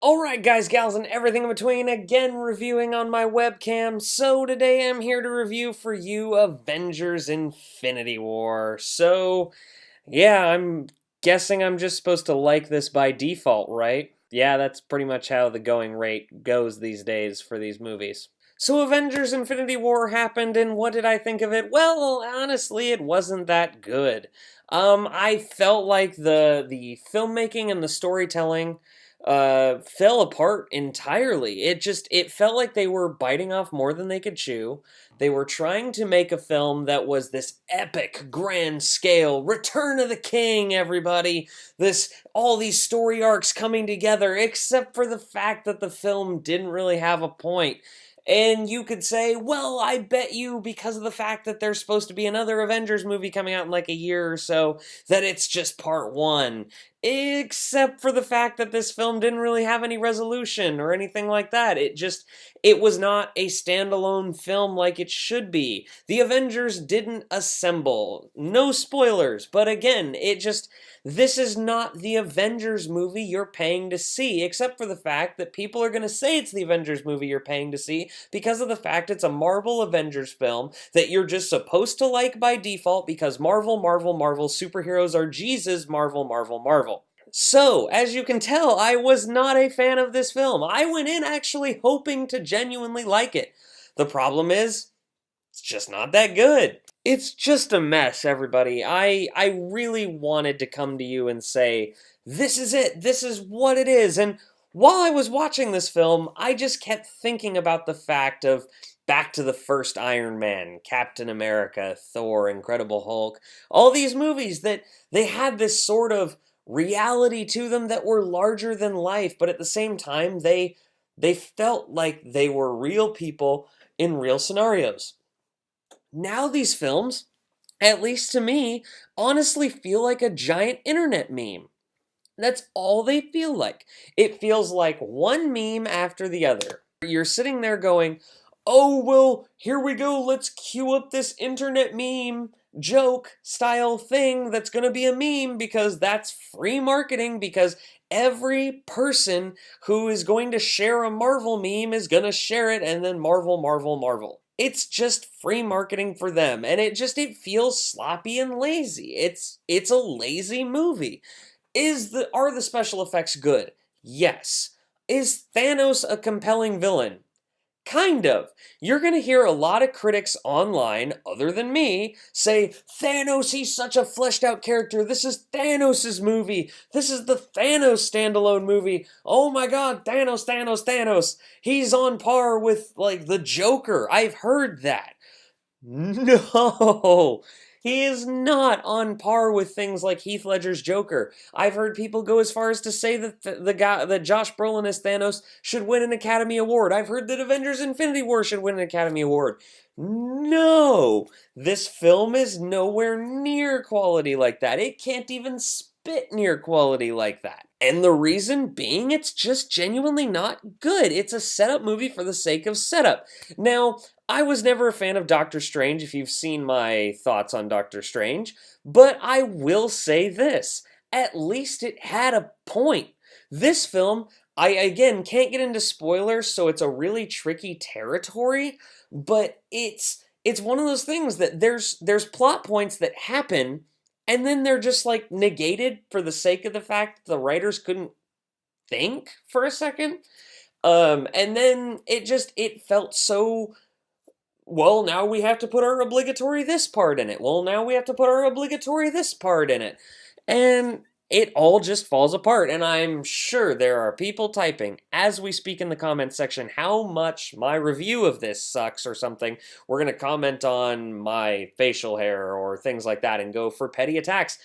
Alright guys, gals, and everything in between, again reviewing on my webcam. So today I'm here to review for you Avengers Infinity War. So, yeah, I'm guessing I'm just supposed to like this by default, right? Yeah, that's pretty much how the going rate goes these days for these movies. So Avengers Infinity War happened, and what did I think of it? Well, honestly, it wasn't that good. I felt like the filmmaking and the storytelling fell apart entirely. It felt like they were biting off more than they could chew. They were trying to make a film that was this epic, grand scale, Return of the King, everybody. All these story arcs coming together, except for the fact that the film didn't really have a point. And you could say, well, I bet you, because of the fact that there's supposed to be another Avengers movie coming out in like a year or so, that it's just part one. Except for the fact that this film didn't really have any resolution or anything like that. It was not a standalone film like it should be. The Avengers didn't assemble. No spoilers, but again, this is not the Avengers movie you're paying to see, except for the fact that people are going to say it's the Avengers movie you're paying to see because of the fact it's a Marvel Avengers film that you're just supposed to like by default because Marvel, Marvel, Marvel, superheroes are Jesus, Marvel, Marvel, Marvel. So, as you can tell, I was not a fan of this film. I went in actually hoping to genuinely like it. The problem is, it's just not that good. It's just a mess, everybody. I really wanted to come to you and say, this is it, this is what it is. And while I was watching this film, I just kept thinking about the fact of back to the first Iron Man, Captain America, Thor, Incredible Hulk, all these movies that they had this sort of reality to them that were larger than life, but at the same time, they felt like they were real people in real scenarios. Now these films, at least to me, honestly feel like a giant internet meme. That's all they feel like. It feels like one meme after the other. You're sitting there going, oh, well, here we go, let's cue up this internet meme joke style thing that's gonna be a meme because that's free marketing because every person who is going to share a Marvel meme is gonna share it and then Marvel, Marvel, Marvel. It's just free marketing for them and it feels sloppy and lazy. It's a lazy movie. Are the special effects good? Yes. Is Thanos a compelling villain? Kind of. You're going to hear a lot of critics online, other than me, say, Thanos, he's such a fleshed out character. This is Thanos' movie. This is the Thanos standalone movie. Oh my god, Thanos, Thanos, Thanos. He's on par with, like, the Joker. I've heard that. No, he is not on par with things like Heath Ledger's Joker. I've heard people go as far as to say that that Josh Brolin as Thanos should win an Academy Award. I've heard that Avengers Infinity War should win an Academy Award. No, this film is nowhere near quality like that. It can't even spit near quality like that. And the reason being, it's just genuinely not good. It's a setup movie for the sake of setup. Now, I was never a fan of Doctor Strange, if you've seen my thoughts on Doctor Strange, but I will say this. At least it had a point. This film, I again can't get into spoilers, so it's a really tricky territory, but it's one of those things that there's plot points that happen, and then they're just like negated for the sake of the fact that the writers couldn't think for a second. And then it felt so, well, now we have to put our obligatory this part in it. Well, now we have to put our obligatory this part in it. And it all just falls apart. And I'm sure there are people typing, as we speak in the comments section, how much my review of this sucks or something. We're going to comment on my facial hair or things like that and go for petty attacks.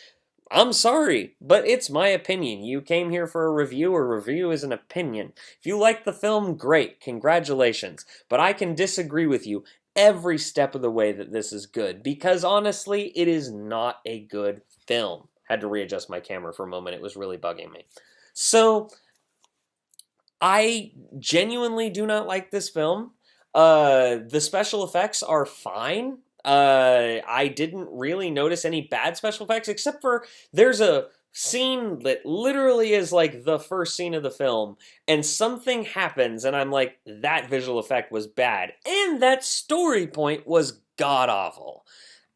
I'm sorry, but it's my opinion. You came here for a review. A review is an opinion. If you like the film, great. Congratulations. But I can disagree with you every step of the way that this is good, because honestly, it is not a good film. Had to readjust my camera for a moment. It was really bugging me. So, I genuinely do not like this film. The special effects are fine. I didn't really notice any bad special effects, except for there's a scene that literally is like the first scene of the film, and something happens, and I'm like, that visual effect was bad, and that story point was god awful.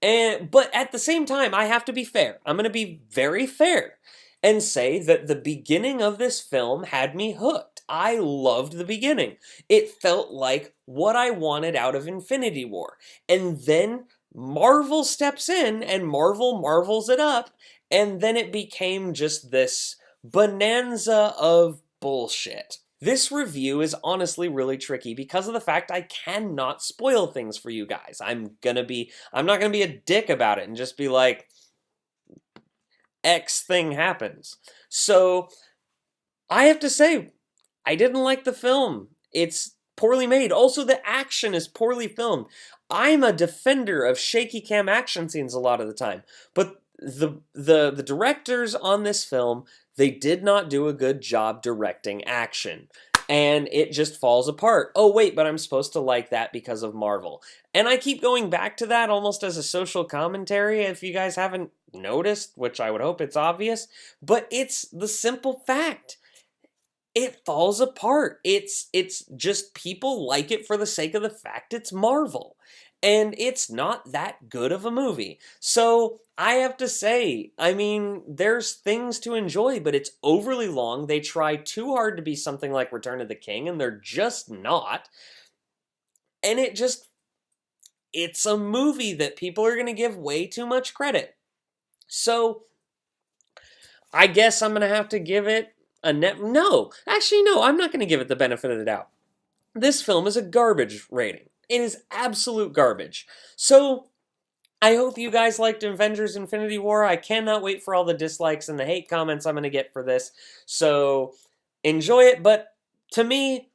But at the same time, I have to be fair. I'm going to be very fair and say that the beginning of this film had me hooked. I loved the beginning. It felt like what I wanted out of Infinity War. And then Marvel steps in and Marvel marvels it up, and then it became just this bonanza of bullshit. This review is honestly really tricky because of the fact I cannot spoil things for you guys. I'm not gonna be a dick about it and just be like, X thing happens. So I have to say, I didn't like the film. It's poorly made. Also, the action is poorly filmed. I'm a defender of shaky cam action scenes a lot of the time, but the directors on this film, they did not do a good job directing action. And it just falls apart. Oh wait, but I'm supposed to like that because of Marvel. And I keep going back to that almost as a social commentary if you guys haven't noticed, which I would hope it's obvious, but it's the simple fact. It falls apart. It's just people like it for the sake of the fact it's Marvel. And it's not that good of a movie. So I have to say, I mean, there's things to enjoy, but it's overly long. They try too hard to be something like Return of the King, and they're just not. And it's a movie that people are going to give way too much credit. So I guess I'm going to have to give it no, actually, no, I'm not going to give it the benefit of the doubt. This film is a garbage rating. It is absolute garbage. So, I hope you guys liked Avengers Infinity War. I cannot wait for all the dislikes and the hate comments I'm going to get for this. So, enjoy it. But to me,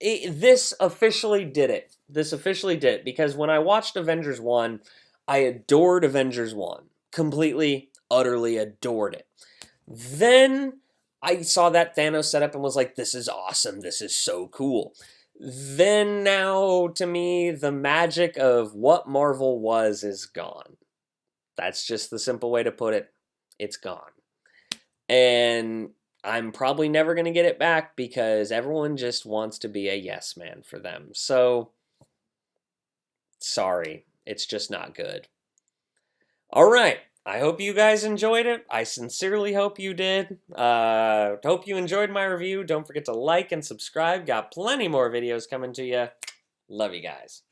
this officially did it. This officially did it. Because when I watched Avengers 1, I adored Avengers 1. Completely, utterly adored it. Then I saw that Thanos setup and was like, this is awesome. This is so cool. Then now, to me, the magic of what Marvel was is gone. That's just the simple way to put it. It's gone. And I'm probably never going to get it back because everyone just wants to be a yes man for them. So, sorry. It's just not good. All right. I hope you guys enjoyed it. I sincerely hope you did. Hope you enjoyed my review. Don't forget to like and subscribe. Got plenty more videos coming to you. Love you guys.